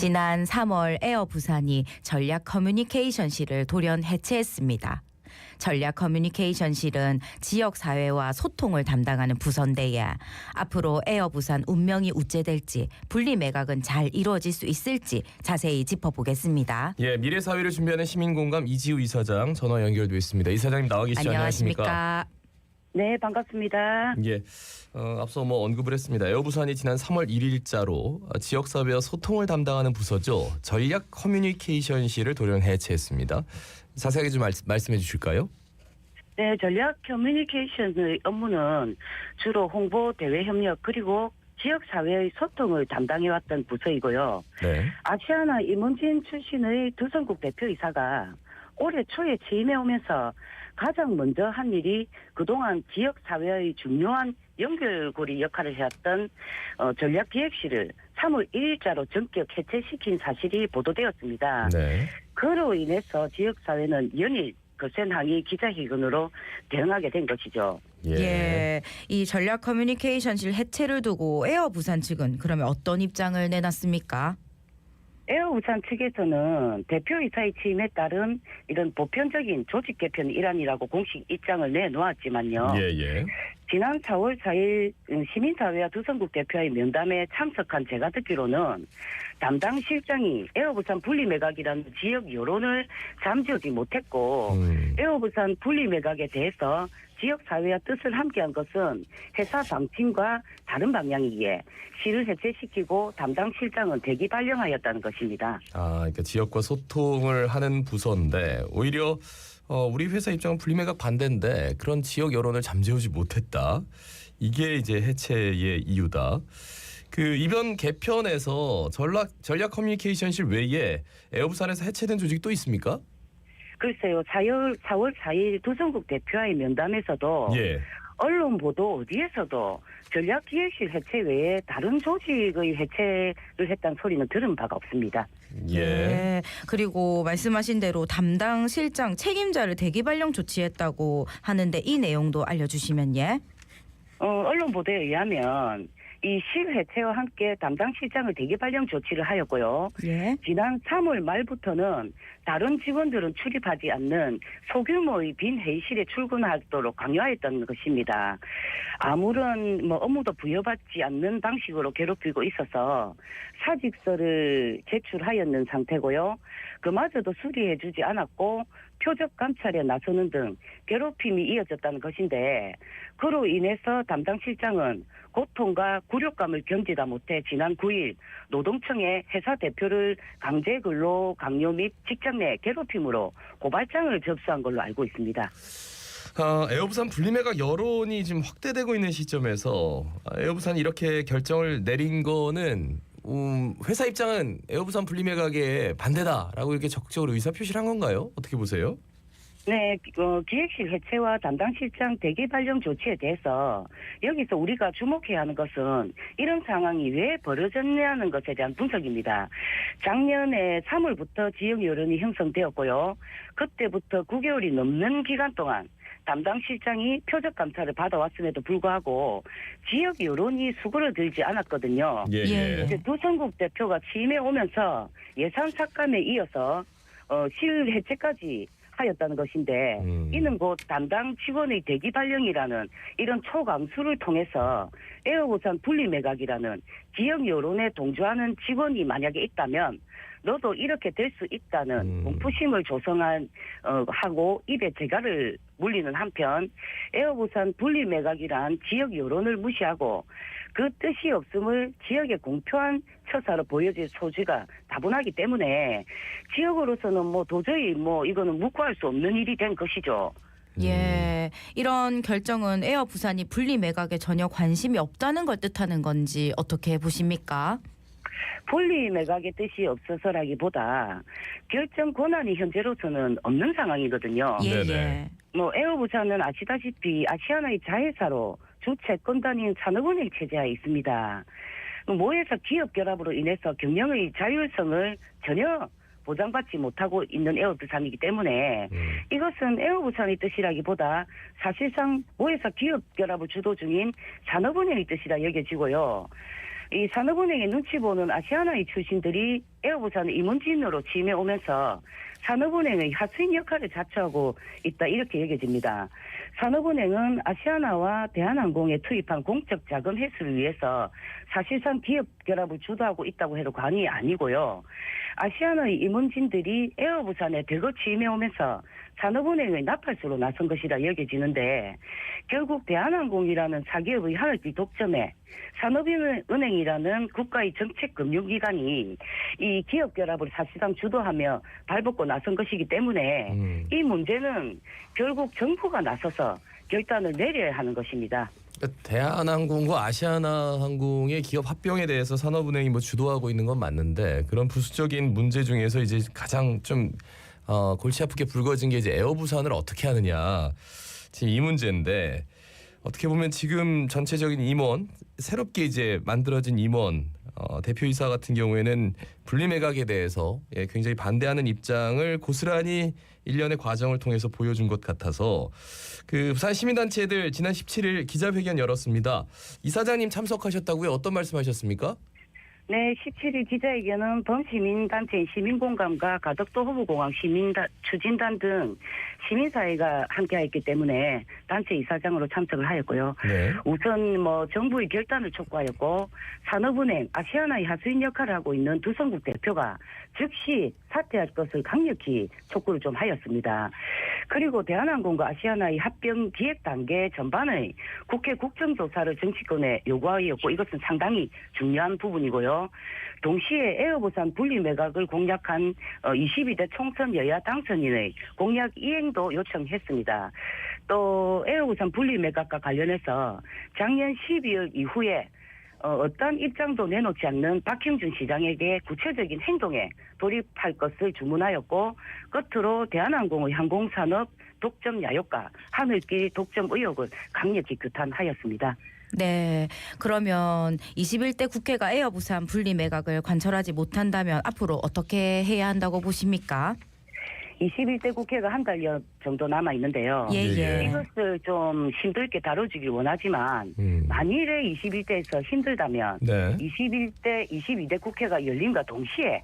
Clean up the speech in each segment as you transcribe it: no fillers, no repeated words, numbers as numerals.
지난 3월 에어 부산이 전략 커뮤니케이션실을 돌연 해체했습니다. 전략 커뮤니케이션실은 지역사회와 소통을 담당하는 부서인데요. 앞으로 에어 부산 운명이 우째될지 분리 매각은 잘 이루어질 수 있을지 자세히 짚어보겠습니다. 예, 미래사회를 준비하는 시민공감 이지우 이사장 전화 연결돼 있습니다. 이사장님 나와 계시죠? 안녕하십니까? 네, 반갑습니다. 예, 앞서 언급을 했습니다. 에어 부산이 지난 3월 1일자로 지역사회와 소통을 담당하는 부서죠. 전략 커뮤니케이션실을 돌연 해체했습니다. 자세하게 좀 말씀해 주실까요? 네, 전략 커뮤니케이션의 업무는 주로 홍보, 대외 협력 그리고 지역사회의 소통을 담당해왔던 부서이고요. 네. 아시아나 임원진 출신의 두성국 대표이사가 올해 초에 취임해 오면서 가장 먼저 한 일이 그동안 지역사회의 중요한 연결고리 역할을 해왔던 전략기획실을 3월 1일자로 전격 해체시킨 사실이 보도되었습니다. 네. 그로 인해서 지역사회는 연일 거센 항의 기자회견으로 대응하게 된 것이죠. 예, 이 전략 커뮤니케이션실 해체를 두고 에어 부산 측은 그러면 어떤 입장을 내놨습니까? 에어 부산 측에서는 대표이사의 취임에 따른 이런 보편적인 조직 개편 일환이라고 공식 입장을 내놓았지만요. 예. 지난 4월 4일 시민사회와 두성국 대표의 면담에 참석한 제가 듣기로는 담당 실장이 에어부산 분리매각이라는 지역 여론을 잠재우지 못했고 에어부산 분리매각에 대해서 지역사회와 뜻을 함께한 것은 회사 방침과 다른 방향이기에 시를 해체시키고 담당 실장은 대기 발령하였다는 것입니다. 그러니까 지역과 소통을 하는 부서인데 오히려 우리 회사 입장은 분리매각 반대인데 그런 지역 여론을 잠재우지 못했다. 이게 이제 해체의 이유다. 그 이번 개편에서 전략 커뮤니케이션실 외에 에어부산에서 해체된 조직이 또 있습니까? 글쎄요. 4월 4일 두성국 대표와의 면담에서도 언론 보도 어디에서도 전략기획실 해체 외에 다른 조직의 해체를 했다는 소리는 들은 바가 없습니다. 예. 그리고 말씀하신 대로 담당 실장 책임자를 대기 발령 조치했다고 하는데 이 내용도 알려주시면 예. 언론 보도에 의하면 이 실 해체와 함께 담당 실장을 대기 발령 조치를 하였고요. 예. 지난 3월 말부터는 다른 직원들은 출입하지 않는 소규모의 빈 회의실에 출근하도록 강요하였다는 것입니다. 아무런 업무도 부여받지 않는 방식으로 괴롭히고 있어서 사직서를 제출하였는 상태고요. 그마저도 수리해주지 않았고 표적 감찰에 나서는 등 괴롭힘이 이어졌다는 것인데 그로 인해서 담당 실장은 고통과 굴욕감을 견디다 못해 지난 9일 노동청에 회사 대표를 강제 근로 강요 및 직장 내 괴롭힘으로 고발장을 접수한 걸로 알고 있습니다. 에어부산 분리매각 여론이 지금 확대되고 있는 시점에서 에어부산이 이렇게 결정을 내린 거는 회사 입장은 에어부산 분리매각에 반대다라고 이렇게 적극적으로 의사표시를 한 건가요? 어떻게 보세요? 네, 기획실 해체와 담당 실장 대기 발령 조치에 대해서 여기서 우리가 주목해야 하는 것은 이런 상황이 왜 벌어졌냐는 것에 대한 분석입니다. 작년에 3월부터 지역 여론이 형성되었고요. 그때부터 9개월이 넘는 기간 동안 담당 실장이 표적 감찰을 받아왔음에도 불구하고 지역 여론이 수그러들지 않았거든요. 예. 두성국 대표가 취임해 오면서 예산 삭감에 이어서 실 해체까지 하였다는 것인데 이는 곧 담당 직원의 대기 발령이라는 이런 초강수를 통해서 에어부산 분리매각이라는 지역 여론에 동조하는 직원이 만약에 있다면 너도 이렇게 될 수 있다는 공포심을 조성한 하고 입에 재갈을 물리는 한편 에어부산 분리매각이란 지역 여론을 무시하고 그 뜻이 없음을 지역의 공표한 처사로 보여질 소지가 다분하기 때문에 지역으로서는 도저히 이거는 묵과할 수 없는 일이 된 것이죠. 예, 이런 결정은 에어 부산이 분리 매각에 전혀 관심이 없다는 걸 뜻하는 건지 어떻게 보십니까? 분리 매각의 뜻이 없어서라기보다 결정 권한이 현재로서는 없는 상황이거든요. 예. 에어 부산은 아시다시피 아시아나의 자회사로 주 채권단인 산업은행 체제하에 있습니다. 모회사 기업 결합으로 인해서 경영의 자율성을 전혀 보장받지 못하고 있는 에어부산이기 때문에 이것은 에어부산의 뜻이라기보다 사실상 모회사 기업 결합을 주도 중인 산업은행의 뜻이라 여겨지고요. 이 산업은행의 눈치 보는 아시아나의 출신들이 에어부산의 임원진으로 취임해 오면서 산업은행의 하수인 역할을 자처하고 있다 이렇게 여겨집니다. 산업은행은 아시아나와 대한항공에 투입한 공적 자금 회수를 위해서 사실상 기업 결합을 주도하고 있다고 해도 과언이 아니고요. 아시아나의 임원진들이 에어부산에 대거 취임해 오면서 산업은행의 나팔수로 나선 것이라 여겨지는데 결국 대한항공이라는 사기업의 하늘길 독점에 산업은행이라는 국가의 정책금융기관이 이 기업 결합을 사실상 주도하며 발벗고 나선 것이기 때문에 이 문제는 결국 정부가 나서서 결단을 내려야 하는 것입니다. 대한항공과 아시아나항공의 기업 합병에 대해서 산업은행이 뭐 주도하고 있는 건 맞는데 그런 부수적인 문제 중에서 이제 가장 좀 골치 아프게 불거진 게 이제 에어부산을 어떻게 하느냐 지금 이 문제인데 어떻게 보면 지금 전체적인 임원 새롭게 이제 만들어진 임원 대표이사 같은 경우에는 분리매각에 대해서 굉장히 반대하는 입장을 고스란히 일련의 과정을 통해서 보여준 것 같아서 그 부산 시민단체들 지난 17일 기자회견 열었습니다. 이사장님 참석하셨다고요? 어떤 말씀하셨습니까? 네, 17일 기자회견은 범시민단체인 시민공감과 가덕도 호부공항 추진단 등 시민사회가 함께했기 때문에 단체 이사장으로 참석을 하였고요. 네. 우선 정부의 결단을 촉구하였고 산업은행, 아시아나의 하수인 역할을 하고 있는 두성국 대표가 즉시 사퇴할 것을 강력히 촉구를 좀 하였습니다. 그리고 대한항공과 아시아나의 합병 기획 단계 전반의 국회 국정조사를 정치권에 요구하였고 이것은 상당히 중요한 부분이고요. 동시에 에어부산 분리매각을 공약한 22대 총선 여야 당선인의 공약 이행도 요청했습니다. 또 에어부산 분리매각과 관련해서 작년 12월 이후에 어떤 입장도 내놓지 않는 박형준 시장에게 구체적인 행동에 돌입할 것을 주문하였고 끝으로 대한항공의 항공산업 독점 야욕과 하늘길 독점 의혹을 강력히 규탄하였습니다. 네. 그러면 21대 국회가 에어부산 분리매각을 관철하지 못한다면 앞으로 어떻게 해야 한다고 보십니까? 21대 국회가 한 달여 정도 남아 있는데요. 예. 이것을 좀 힘들게 다뤄주길 원하지만 만일에 21대에서 힘들다면 네. 22대 국회가 열림과 동시에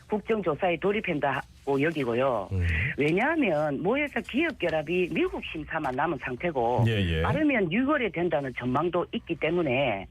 국정조사에 돌입한다고 여기고요. 왜냐하면 모회사 기업결합이 미국 심사만 남은 상태고 빠르면 6월에 된다는 전망도 있기 때문에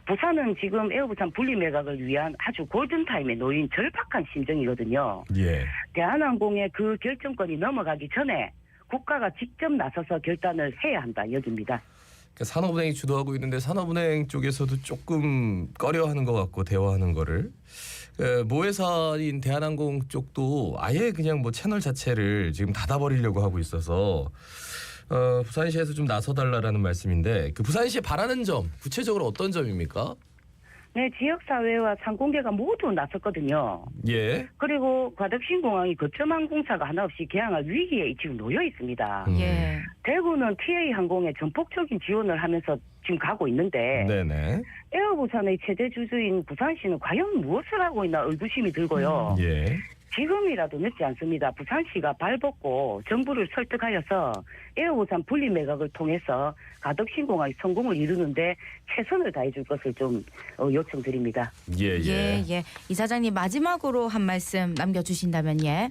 부산은 지금 에어부산 분리매각을 위한 아주 골든타임에 놓인 절박한 심정이거든요. 예. 대한항공의 그 결정권이 넘어가기 전에 국가가 직접 나서서 결단을 해야 한다 여깁니다. 그러니까 산업은행이 주도하고 있는데 산업은행 쪽에서도 조금 꺼려하는 것 같고 대화하는 거를 모회사인 대한항공 쪽도 아예 그냥 뭐 채널 자체를 지금 닫아버리려고 하고 있어서 부산시에서 좀 나서달라라는 말씀인데 그 부산시에 바라는 점 구체적으로 어떤 점입니까? 네, 지역사회와 상공계가 모두 나섰거든요. 예. 그리고 과덕신공항이 거점항공사가 하나 없이 개항할 위기에 지금 놓여 있습니다. 예. 대구는 TA항공에 전폭적인 지원을 하면서 지금 가고 있는데 네네. 에어부산의 최대 주주인 부산시는 과연 무엇을 하고 있나 의구심이 들고요. 예. 지금이라도 늦지 않습니다. 부산시가 발벗고 정부를 설득하여서 에어부산 분리매각을 통해서 가덕신공항의 성공을 이루는데 최선을 다해줄 것을 좀 요청드립니다. 예. 이사장님 마지막으로 한 말씀 남겨주신다면 예.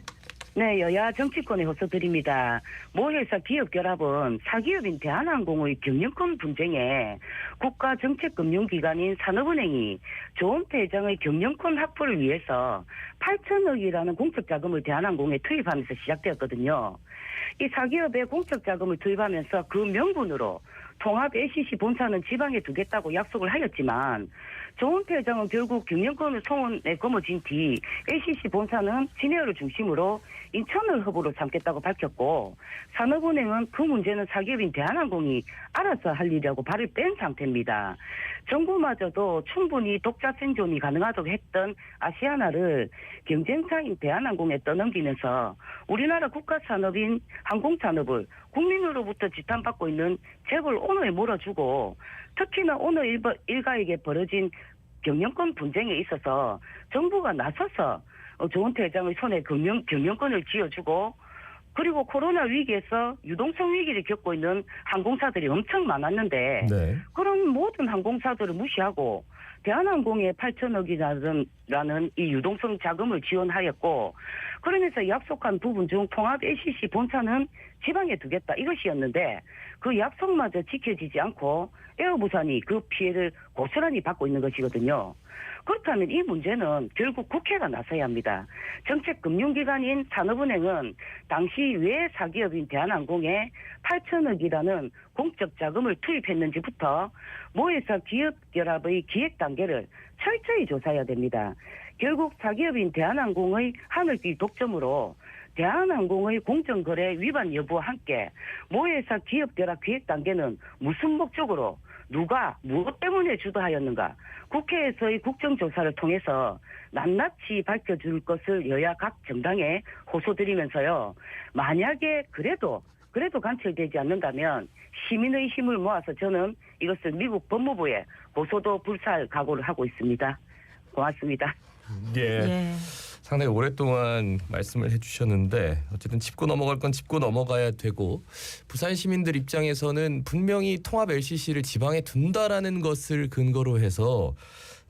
네, 여야 정치권에 호소드립니다. 모회사 기업결합은 사기업인 대한항공의 경영권 분쟁에 국가 정책금융기관인 산업은행이 조은태 회장의 경영권 확보를 위해서 8천억이라는 공적자금을 대한항공에 투입하면서 시작되었거든요. 이 사기업에 공적자금을 투입하면서 그 명분으로 통합 LCC 본사는 지방에 두겠다고 약속을 하였지만 조은태 회장은 결국 경영권을 송원에 거머쥔 뒤 LCC 본사는 진해를 중심으로 인천을 허브로 삼겠다고 밝혔고 산업은행은 그 문제는 사기업인 대한항공이 알아서 할 일이라고 발을 뺀 상태입니다. 정부마저도 충분히 독자 생존이 가능하다고 했던 아시아나를 경쟁사인 대한항공에 떠넘기면서 우리나라 국가산업인 항공산업을 국민으로부터 지탄받고 있는 재벌 오너에 몰아주고 특히나 오너 일가에게 벌어진 경영권 분쟁에 있어서 정부가 나서서 조은태 회장의 손에 경영권을 쥐어주고 그리고 코로나 위기에서 유동성 위기를 겪고 있는 항공사들이 엄청 많았는데 그런 모든 항공사들을 무시하고 대한항공에 8천억이라는 이 유동성 자금을 지원하였고 그러면서 약속한 부분 중 통합 LCC 본사는 지방에 두겠다 이것이었는데 그 약속마저 지켜지지 않고 에어부산이 그 피해를 고스란히 받고 있는 것이거든요. 그렇다면 이 문제는 결국 국회가 나서야 합니다. 정책금융기관인 산업은행은 당시 왜 사기업인 대한항공에 8천억이라는 공적 자금을 투입했는지부터 모회사 기업 결합의 기획 단계를 철저히 조사해야 됩니다. 결국 사기업인 대한항공의 하늘길 독점으로 대한항공의 공정거래 위반 여부와 함께 모회사 기업 결합 기획 단계는 무슨 목적으로 누가 무엇 때문에 주도하였는가 국회에서의 국정조사를 통해서 낱낱이 밝혀줄 것을 여야 각 정당에 호소드리면서요. 만약에 그래도 관철되지 않는다면 시민의 힘을 모아서 저는 이것을 미국 법무부에 고소도 불사할 각오를 하고 있습니다. 고맙습니다. 예. 예. 상당히 오랫동안 말씀을 해주셨는데 어쨌든 짚고 넘어갈 건 짚고 넘어가야 되고 부산 시민들 입장에서는 분명히 통합 LCC를 지방에 둔다라는 것을 근거로 해서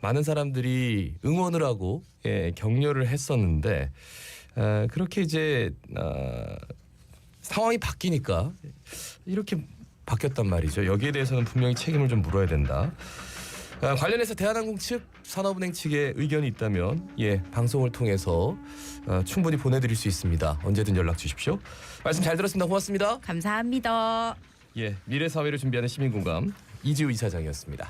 많은 사람들이 응원을 하고 격려를 했었는데 그렇게 이제 상황이 바뀌니까 이렇게 바뀌었단 말이죠. 여기에 대해서는 분명히 책임을 좀 물어야 된다. 관련해서 대한항공 측, 산업은행 측의 의견이 있다면 방송을 통해서 충분히 보내드릴 수 있습니다. 언제든 연락 주십시오. 말씀 잘 들었습니다. 고맙습니다. 감사합니다. 미래 사회를 준비하는 시민공감 이지우 이사장이었습니다.